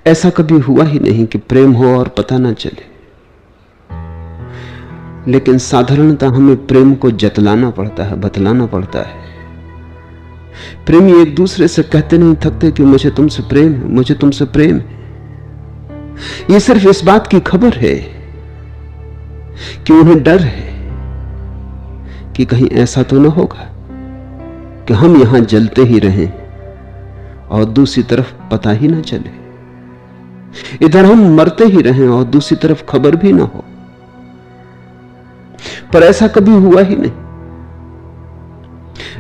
ऐसा कभी हुआ ही नहीं कि प्रेम हो और पता ना चले, लेकिन साधारणतः हमें प्रेम को जतलाना पड़ता है, बतलाना पड़ता है। प्रेमी एक दूसरे से कहते नहीं थकते कि मुझे तुमसे प्रेम है, मुझे तुमसे प्रेम है। यह सिर्फ इस बात की खबर है कि उन्हें डर है कि कहीं ऐसा तो न होगा कि हम यहां जलते ही रहें और दूसरी तरफ पता ही ना चले, इधर हम मरते ही रहें और दूसरी तरफ खबर भी ना हो। पर ऐसा कभी हुआ ही नहीं,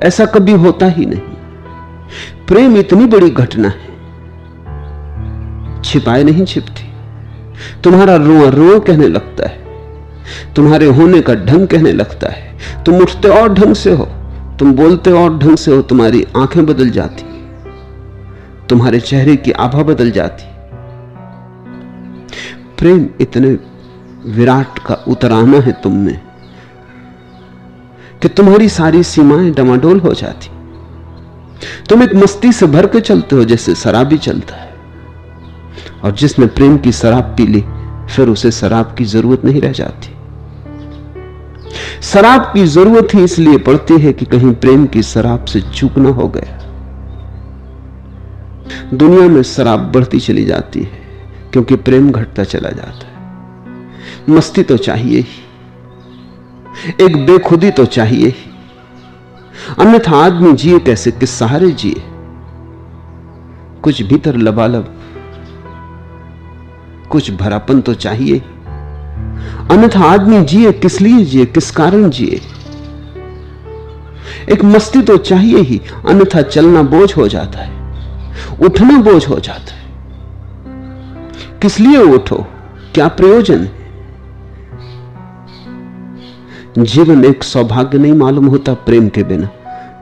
ऐसा कभी होता ही नहीं। प्रेम इतनी बड़ी घटना है, छिपाए नहीं छिपती। तुम्हारा रोआ रो कहने लगता है, तुम्हारे होने का ढंग कहने लगता है। तुम उठते और ढंग से हो, तुम बोलते और ढंग से हो, तुम्हारी आंखें बदल जाती, तुम्हारे चेहरे की आभा बदल जाती। प्रेम इतने विराट का उतराना है तुम में कि तुम्हारी सारी सीमाएं डमाडोल हो जाती। तुम एक मस्ती से भर के चलते हो जैसे शराबी चलता है, और जिसने प्रेम की शराब पी ली फिर उसे शराब की जरूरत नहीं रह जाती। शराब की जरूरत ही इसलिए पड़ती है कि कहीं प्रेम की शराब से चूक ना हो गया। दुनिया में शराब बढ़ती चली जाती है क्योंकि प्रेम घटता चला जाता है। मस्ती तो चाहिए ही, एक बेखुदी तो चाहिए ही, अन्यथा आदमी जिए कैसे, किस सहारे जिए। कुछ भीतर लबालब, कुछ भरापन तो चाहिए ही, अन्यथा आदमी जिए किस लिए जिए, किस कारण जिए। एक मस्ती तो चाहिए ही, अन्यथा चलना बोझ हो जाता है, उठना बोझ हो जाता है। किस लिए उठो, क्या प्रयोजन है। जीवन एक सौभाग्य नहीं मालूम होता प्रेम के बिना,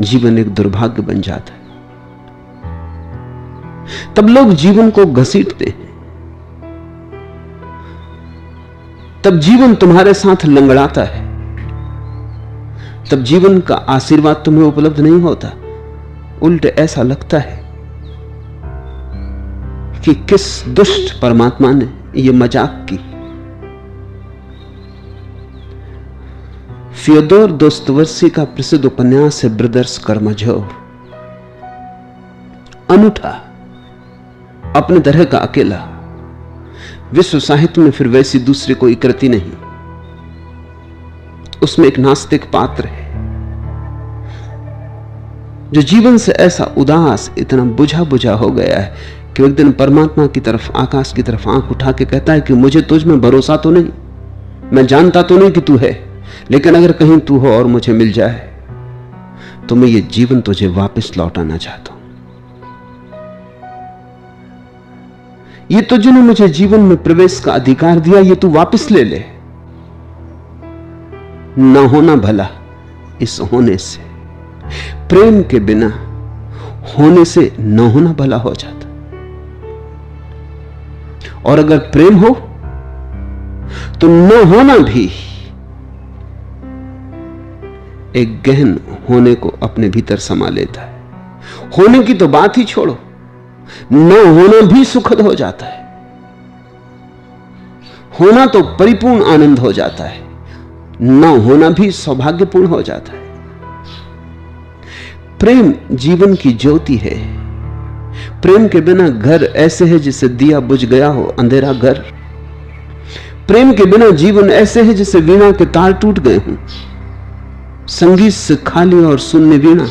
जीवन एक दुर्भाग्य बन जाता है। तब लोग जीवन को घसीटते हैं, तब जीवन तुम्हारे साथ लंगड़ाता है, तब जीवन का आशीर्वाद तुम्हें उपलब्ध नहीं होता। उल्टे ऐसा लगता है कि किस दुष्ट परमात्मा ने यह मजाक की। फ्योदोर दोस्तोयेवस्की का प्रसिद्ध उपन्यास है ब्रदर्स कर्मजोव। अनूठा, अपने तरह का अकेला, विश्व साहित्य में फिर वैसी दूसरी कोई कृति नहीं। उसमें एक नास्तिक पात्र है जो जीवन से ऐसा उदास, इतना बुझा बुझा हो गया है कि एक दिन परमात्मा की तरफ, आकाश की तरफ आंख उठा के कहता है कि मुझे तुझ में भरोसा तो नहीं, मैं जानता तो नहीं कि तू है, लेकिन अगर कहीं तू हो और मुझे मिल जाए तो मैं ये जीवन तुझे वापस लौटाना चाहता हूं। ये तुझने मुझे जीवन में प्रवेश का अधिकार दिया, ये तू वापस ले ले। न होना भला इस होने से, प्रेम के बिना होने से न होना भला हो जाता। और अगर प्रेम हो तो न होना भी एक गहन होने को अपने भीतर समा लेता है। होने की तो बात ही छोड़ो, न होना भी सुखद हो जाता है। होना तो परिपूर्ण आनंद हो जाता है, न होना भी सौभाग्यपूर्ण हो जाता है। प्रेम जीवन की ज्योति है। प्रेम के बिना घर ऐसे है जिसे दिया बुझ गया हो, अंधेरा घर। प्रेम के बिना जीवन ऐसे है जिसे वीणा के तार टूट गए हों, संगीत से खाली और शून्य वीणा।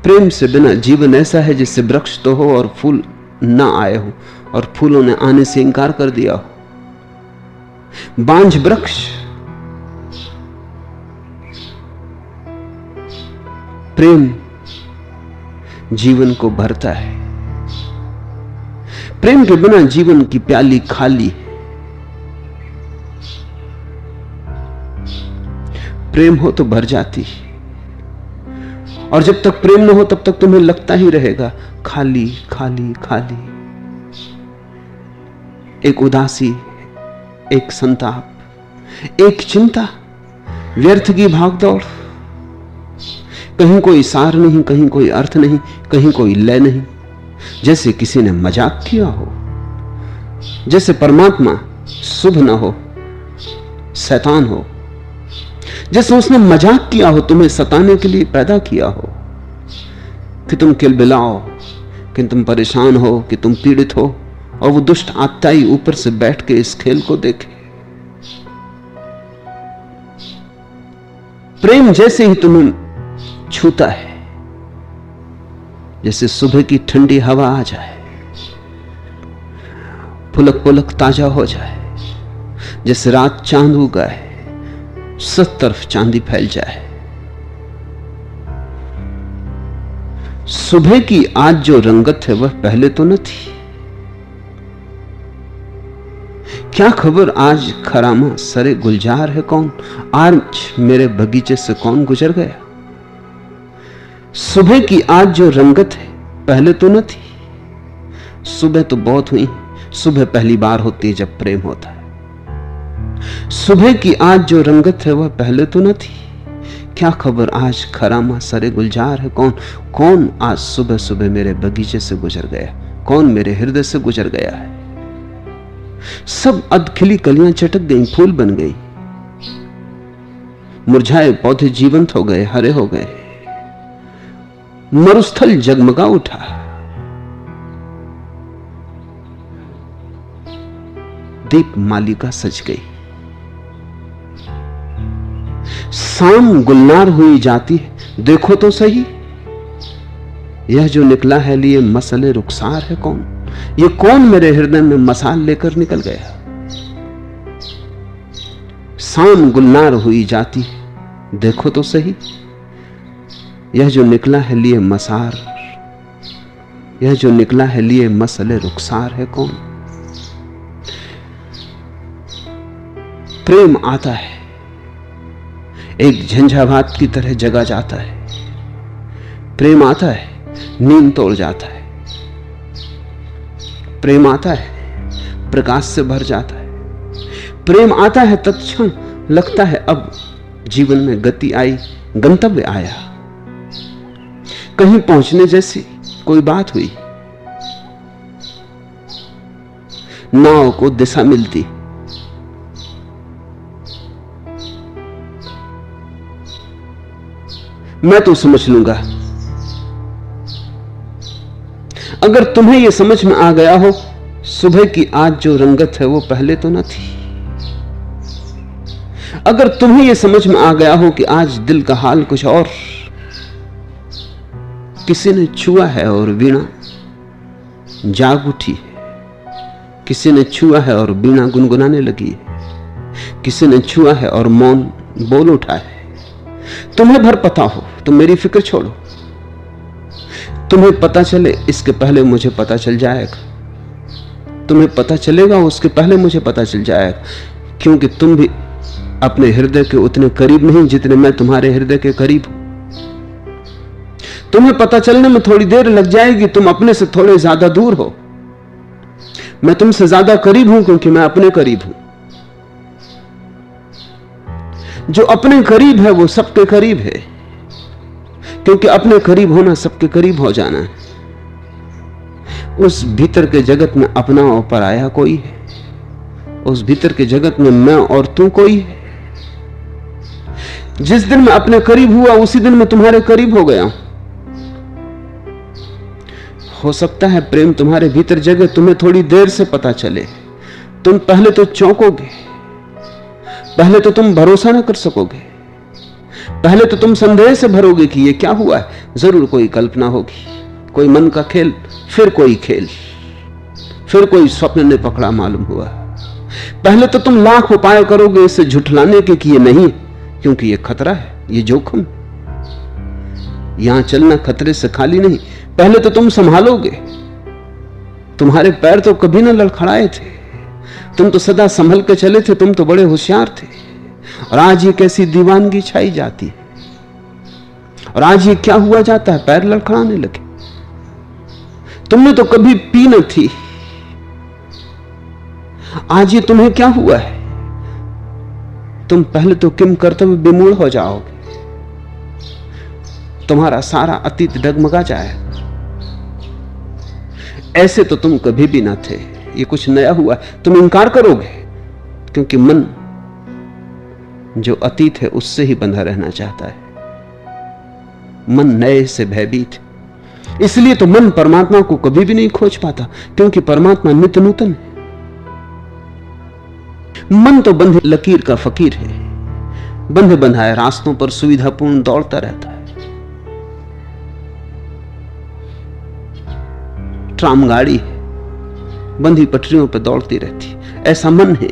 प्रेम से बिना जीवन ऐसा है जिससे वृक्ष तो हो और फूल ना आए हो, और फूलों ने आने से इंकार कर दिया हो। बांझ वृक्ष। प्रेम जीवन को भरता है। प्रेम के बिना जीवन की प्याली खाली है। प्रेम हो तो भर जाती, और जब तक प्रेम न हो तब तक तुम्हें लगता ही रहेगा खाली खाली खाली। एक उदासी, एक संताप, एक चिंता, व्यर्थ की भागदौड़। कहीं कोई सार नहीं, कहीं कोई अर्थ नहीं, कहीं कोई लय नहीं। जैसे किसी ने मजाक किया हो, जैसे परमात्मा शुभ ना हो, शैतान हो, जैसे उसने मजाक किया हो, तुम्हें सताने के लिए पैदा किया हो कि तुम किलबिलाओ, कि तुम परेशान हो, कि तुम पीड़ित हो, और वो दुष्ट आत्ताई ऊपर से बैठ के इस खेल को देखे। प्रेम जैसे ही तुम्हें छूता है, जैसे सुबह की ठंडी हवा आ जाए, पुलक पुलक ताजा हो जाए, जैसे रात चांद उगाए, सब तरफ चांदी फैल जाए। सुबह की आज जो रंगत है वह पहले तो न थी। क्या खबर आज खरामा सरे गुलजार है कौन, आज मेरे बगीचे से कौन गुजर गया। सुबह की आज जो रंगत है पहले तो न थी। सुबह तो बहुत हुई, सुबह पहली बार होती है जब प्रेम होता है। सुबह की आज जो रंगत है वह पहले तो न थी। क्या खबर आज खरामा सरे गुलजार है कौन, कौन आज सुबह सुबह मेरे बगीचे से गुजर गया, कौन मेरे हृदय से गुजर गया है। सब अधखिली कलियां चटक गईं, फूल बन गई, मुरझाए पौधे जीवंत हो गए, हरे हो गए, मरुस्थल जगमगा उठा। दीप मालिका सज गई, शाम गुलनार हुई जाती है, देखो तो सही यह जो निकला है लिए मसले रुखसार है कौन, ये कौन मेरे हृदय में मसाल लेकर निकल गया। शाम गुलनार हुई जाती है, देखो तो सही यह जो निकला है लिए मसार, यह जो निकला है लिए मसले रुखसार है कौन। प्रेम आता है, एक झंझावात की तरह जगा जाता है। प्रेम आता है, नींद तोड़ जाता है। प्रेम आता है, प्रकाश से भर जाता है। प्रेम आता है, तत्क्षण लगता है अब जीवन में गति आई, गंतव्य आया, कहीं पहुंचने जैसी कोई बात हुई, नाव को दिशा मिलती। मैं तो समझ लूंगा। अगर तुम्हें यह समझ में आ गया हो, सुबह की आज जो रंगत है वो पहले तो न थी। अगर तुम्हें यह समझ में आ गया हो कि आज दिल का हाल कुछ और, किसी ने छुआ है और वीणा जाग उठी है, किसी ने छुआ है और वीणा गुनगुनाने लगी है, किसी ने छुआ है और मौन बोल उठा है। तुम्हें भर पता हो तो मेरी फिक्र छोड़ो। तुम्हें पता चले इसके पहले मुझे पता चल जाएगा, तुम्हें पता चलेगा उसके पहले मुझे पता चल जाएगा, क्योंकि तुम भी अपने हृदय के उतने करीब नहीं जितने मैं तुम्हारे हृदय के करीब हूं। तुम्हें पता चलने में थोड़ी देर लग जाएगी, तुम अपने से थोड़े ज्यादा दूर हो। मैं तुमसे ज्यादा करीब हूं क्योंकि मैं अपने करीब हूं। जो अपने करीब है वो सबके करीब है, क्योंकि अपने करीब होना सबके करीब हो जाना है। उस भीतर के जगत में अपना और पराया कोई है, उस भीतर के जगत में मैं और तू कोई है। जिस दिन मैं अपने करीब हुआ उसी दिन मैं तुम्हारे करीब हो गया। हो सकता है प्रेम तुम्हारे भीतर जगह तुम्हें थोड़ी देर से पता चले। तुम पहले तो चौंकोगे, पहले तो तुम भरोसा ना कर सकोगे, पहले तो तुम संदेह से भरोगे कि ये क्या हुआ है। जरूर कोई कल्पना होगी, कोई मन का खेल, फिर कोई खेल, फिर कोई स्वप्न ने पकड़ा मालूम हुआ। पहले तो तुम लाख उपाय करोगे इसे झुठलाने के कि ये नहीं, क्योंकि ये खतरा है, ये जोखिम। यहां चलना खतरे से खाली नहीं। पहले तो तुम संभालोगे। तुम्हारे पैर तो कभी ना लड़खड़ाए थे, तुम तो सदा संभल के चले थे, तुम तो बड़े होशियार थे। और आज ये कैसी दीवानगी छाई जाती है, और आज ये क्या हुआ जाता है, पैर लड़खड़ाने लगे। तुमने तो कभी पी न थी, आज ये तुम्हें क्या हुआ है। तुम पहले तो किम कर्तव्य विमूढ़ हो जाओगे, तुम्हारा सारा अतीत डगमगा जाएगा। ऐसे तो तुम कभी भी ना थे, ये कुछ नया हुआ। तुम इंकार करोगे क्योंकि मन जो अतीत है उससे ही बंधा रहना चाहता है। मन नए से भयभीत है, इसलिए तो मन परमात्मा को कभी भी नहीं खोज पाता, क्योंकि परमात्मा नित्य नूतन है। मन तो बंधे लकीर का फकीर है, बंधे बंधाए रास्तों पर सुविधापूर्ण दौड़ता रहता है। ट्राम गाड़ी है, बंधी पटरियों पर दौड़ती रहती, ऐसा मन है।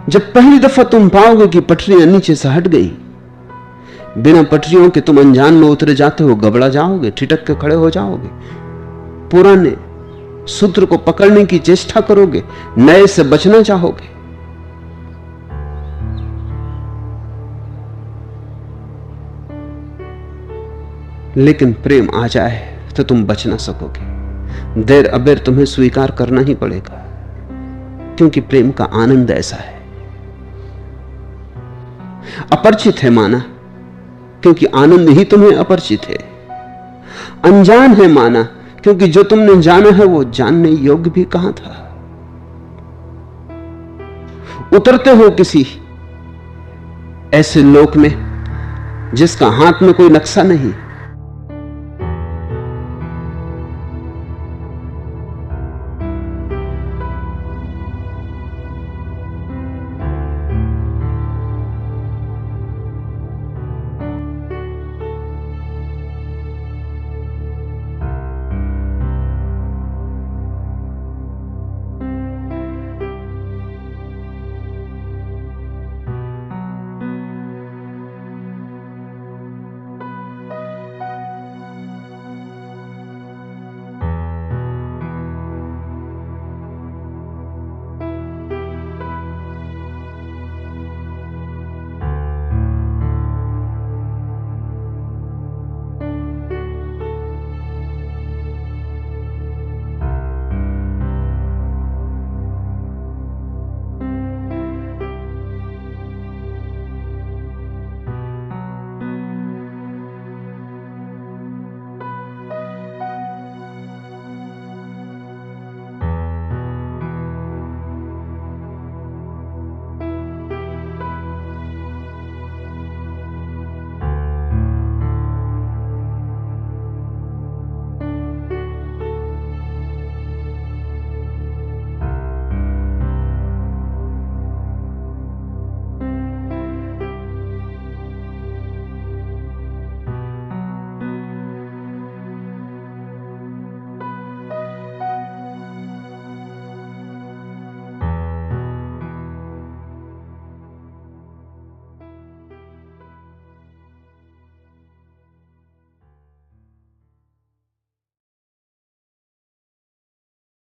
जब पहली दफा तुम पाओगे कि पटरियां नीचे से हट गई, बिना पटरियों के तुम अनजान में उतरे जाते हो, घबरा जाओगे, ठिठक के खड़े हो जाओगे, पुराने सूत्र को पकड़ने की चेष्टा करोगे, नए से बचना चाहोगे। लेकिन प्रेम आ जाए तो तुम बच ना सकोगे। देर अबेर तुम्हें स्वीकार करना ही पड़ेगा, क्योंकि प्रेम का आनंद ऐसा है। अपरिचित है माना, क्योंकि आनंद ही तुम्हें अपरिचित है। अनजान है माना, क्योंकि जो तुमने जाना है वो जानने योग्य भी कहां था। उतरते हो किसी ऐसे लोक में जिसका हाथ में कोई नक्शा नहीं,